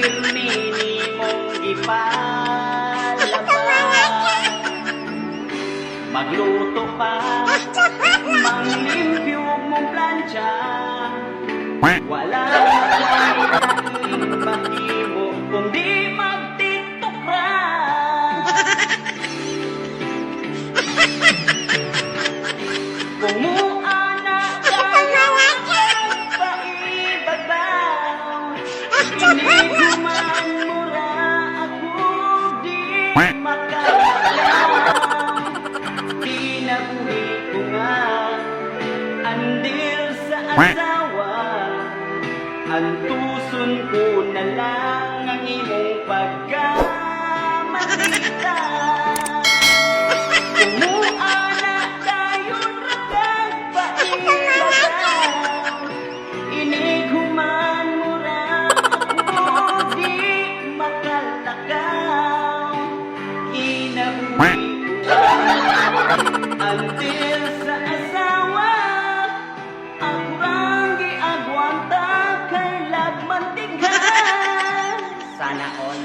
pirmi ni mong gipalaban. Magluto pa, manglimpyo mong plancha. Wala na tayong mahimo kung di magtiktok ra. Kung muana tayo paibabaw, iniguman mo ra ako di makalaw. Pinabuhi ko nga andil sa asawa, antuson ko na lang ang imong pagkamakita. Kumuana dayon ra kag paibabaw, iniguman mo ra ako di makalakaw. Kinabuhi ko until sa asawa, ang rangi agwanta kay lagmantigan. Sana all.